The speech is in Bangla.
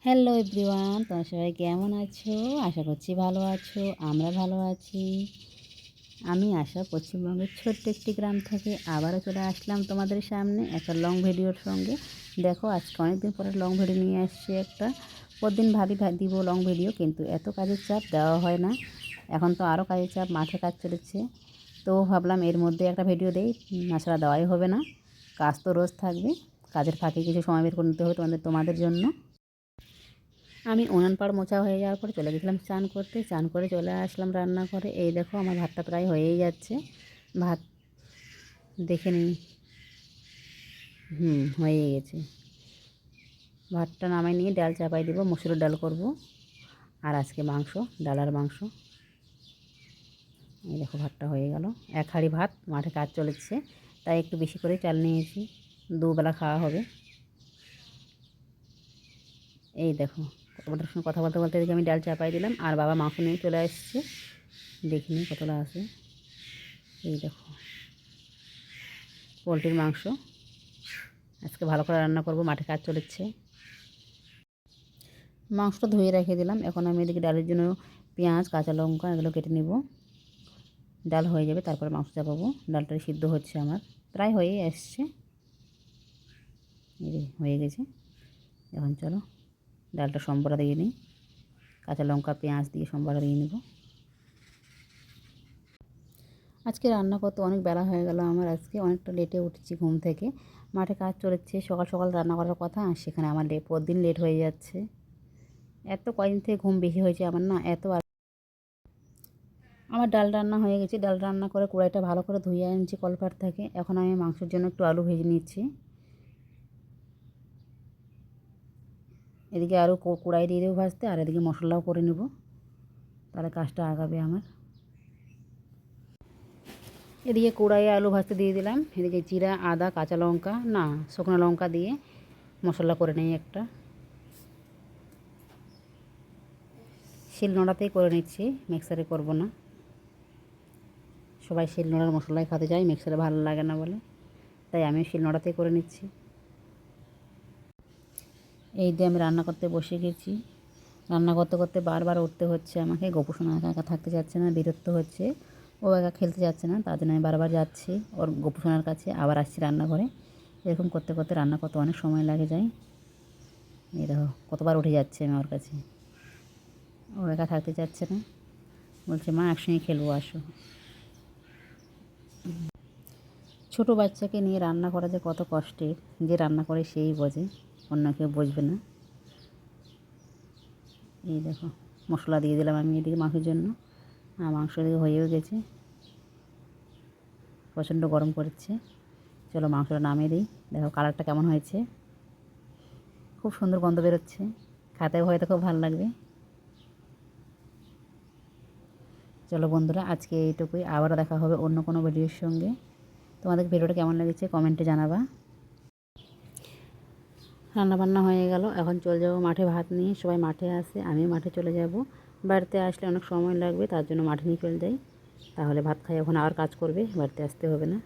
হ্যালো এভরিওয়ান, তোমরা সবাই কেমন আছো? আশা করছি ভালো আছো। আমরা ভালো আছি। আমি আশা পশ্চিমবঙ্গের ছোট্ট একটি গ্রাম থেকে আবারও চলে আসলাম তোমাদের সামনে একটা লং ভিডিওর সঙ্গে। দেখো, আজকে অনেকদিন পরে লং ভিডিও নিয়ে আসছি একটা। প্রতিদিন ভাবি দিব লং ভিডিও, কিন্তু এত কাজের চাপ দেওয়া হয় না। এখন তো আরও কাজের চাপ, মাঠে কাজ চলেছে। তো ভাবলাম এর মধ্যে একটা ভিডিও দেই, তাছাড়া দেওয়াই হবে না। কাজ তো রোজ থাকবে, কাজের ফাঁকে কিছু সময় বের করে নিতে হবে তোমাদের জন্য। আমি উনান পাড় মোছা হয়ে যাওয়ার পরে চলে গেছিলাম স্নান করতে। স্নান করে চলে আসলাম রান্নাঘরে। এই দেখো, আমার ভাতটা প্রায় হয়েই যাচ্ছে। ভাত দেখে নিন, হয়ে গেছে। ভাতটা নামাই নিয়ে ডাল চাপাই দেবো, মসুরের ডাল করব। আর আজকে মাংস, ডাল আর মাংস। এই দেখো, ভাতটা হয়ে গেল। এক হাঁড়ি ভাত, মাঠে কাজ চলেছে তাই একটু বেশি করে চাল নিয়েছি, দুবেলা খাওয়া হবে। এই দেখো, তোমাদের সঙ্গে কথা বলতে বলতে এদিকে আমি ডাল চাপাই দিলাম, আর বাবা মাংস নিয়ে চলে আসছে। দেখিনি কতটা আছে। এই দেখো, পোলট্রির মাংস আজকে ভালো করে রান্না করব, মাঠে কাজ চলেছে। মাংসটা ধুয়ে রেখে দিলাম। এখন আমি এদিকে ডালের জন্য পেঁয়াজ, কাঁচা লঙ্কা এগুলো কেটে নেব। ডাল হয়ে যাবে, তারপরে মাংস চাপাবো। ডালটা সিদ্ধ হচ্ছে আমার, প্রায় হয়েই আসছে। এই হয়ে গেছে। এখন চলো ডালটা সম্বরা দিয়ে নিই। কাঁচা লঙ্কা পেঁয়াজ দিয়ে সম্বরা দিয়ে নেব। আজকে রান্না করতে অনেক বেলা হয়ে গেল আমার। আজকে অনেকটা লেটে উঠেছি ঘুম থেকে। মাঠে কাজ চলেছে, সকাল সকাল রান্না করার কথা, আর সেখানে আমার প্রতিদিন লেট হয়ে যাচ্ছে। এত কয়দিন থেকে ঘুম বেশি হয়েছে আমার, না এত। আমার ডাল রান্না হয়ে গেছে। ডাল রান্না করে কড়াইটা ভালো করে ধুয়ে আনছি কলপাট থেকে। এখন আমি মাংসের জন্য একটু আলু ভেজে নিচ্ছি। এদিকে আরও কড়াই দিয়ে দেবো ভাজতে, আর এদিকে মশলাও করে নেব, তাহলে কাজটা আগাবে আমার। এদিকে কড়াইয়ে আলু ভাজতে দিয়ে দিলাম। এদিকে জিরা, আদা, কাঁচা লঙ্কা, না শুকনো লঙ্কা দিয়ে মশলা করে নিই একটা। শিলনোড়াতেই করে নিচ্ছি, মিক্সারে করব না। সবাই শিলনোড়ার মশলাই খেতে চায়, মিক্সারে ভালো লাগে না বলে, তাই আমি শিলনোড়াতেই করে নিচ্ছি। এই দিয়ে আমি রান্না করতে বসে গেছি। রান্না করতে করতে বারবার উঠতে হচ্ছে আমাকে। গোপুসোনা একা একা থাকতে যাচ্ছে না, বিরক্ত হচ্ছে। ও একা খেলতে যাচ্ছে না, তার জন্য আমি বারবার যাচ্ছি ওর গোপুসোনার কাছে, আবার আসছি রান্নাঘরে। এরকম করতে করতে রান্না করতে অনেক সময় লাগে যায়। এই দেখো, কতবার উঠে যাচ্ছে আমি ওর কাছে। ও একা থাকতে চাচ্ছে না, বলছে মা একসঙ্গে খেলবো, আসো। ছোটো বাচ্চাকে নিয়ে রান্না করা যে কত কষ্টের, যে রান্না করে সেই বোঝে, অন্য কেউ বুঝবে না। এই দেখো, মশলা দিয়ে দিলাম আমি এদিকে মাংসের জন্য। আর মাংস এদিকে হয়েও গেছে, প্রচণ্ড গরম করছে। চলো মাংসটা নামিয়ে দিই। দেখো কালারটা কেমন হয়েছে, খুব সুন্দর গন্ধ বেরোচ্ছে। খেতেও হয়তো খুব ভালো লাগবে। চলো বন্ধুরা, আজকে এইটুকুই। আবারও দেখা হবে অন্য কোনো ভিডিওর সঙ্গে। তোমাদের ভিডিওটা কেমন লেগেছে কমেন্টে জানাবা। রান্নাবান্না হয়ে গেল, এখন চলে যাব মাঠে ভাত নিয়ে। সবাই মাঠে আসে, আমিও মাঠে চলে যাব। বাড়িতে আসলে অনেক সময় লাগবে, তার জন্য মাঠে নিয়ে চলে যাই। তাহলে ভাত খাই, এখন আর কাজ করবে, বাড়িতে আসতে হবে না।